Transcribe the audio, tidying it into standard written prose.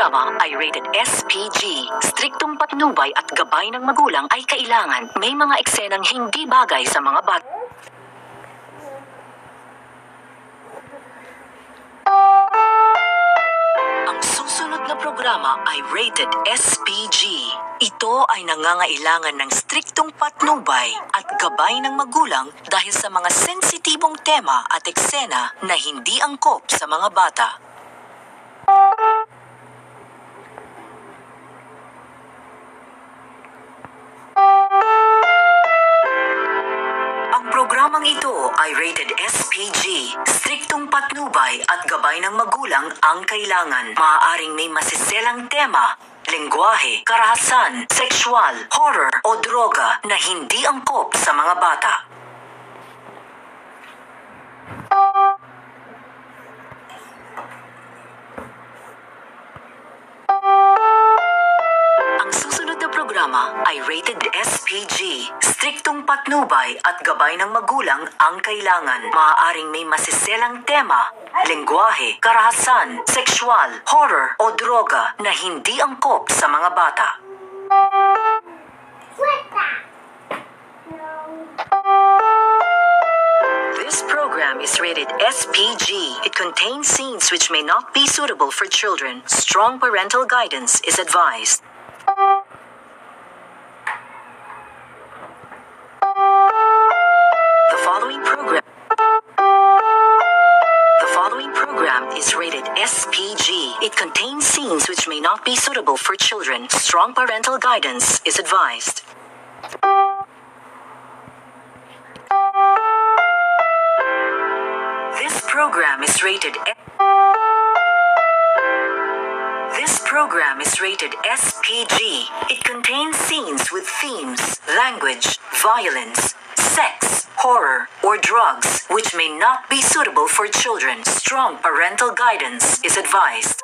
programa ay rated SPG. Striktong patnubay at gabay ng magulang ay kailangan. May mga eksenang hindi bagay sa mga bata. Ang susunod na programa ay rated SPG. Ito ay nangangailangan ng striktong patnubay at gabay ng magulang dahil sa mga sensitibong tema at eksena na hindi angkop sa mga bata. Ang programang ito ay rated SPG. Striktong patnubay at gabay ng magulang ang kailangan. Maaaring may masiselang tema, lengguwahe, karahasan, sexual, horror o droga na hindi angkop sa mga bata. Ang susunod na programa ay rated SPG. Striktong patnubay at gabay ng magulang ang kailangan. Maaaring may masiselang tema, lengguwahe, karahasan, sexual, horror o droga na hindi angkop sa mga bata. This program is rated SPG. It contains scenes which may not be suitable for children. Strong parental guidance is advised. The following program is rated SPG. It contains scenes which may not be suitable for children. Strong parental guidance is advised. This program is rated SPG. It contains scenes with themes, language, violence, sex, horror, or drugs, which may not be suitable for children. Strong parental guidance is advised.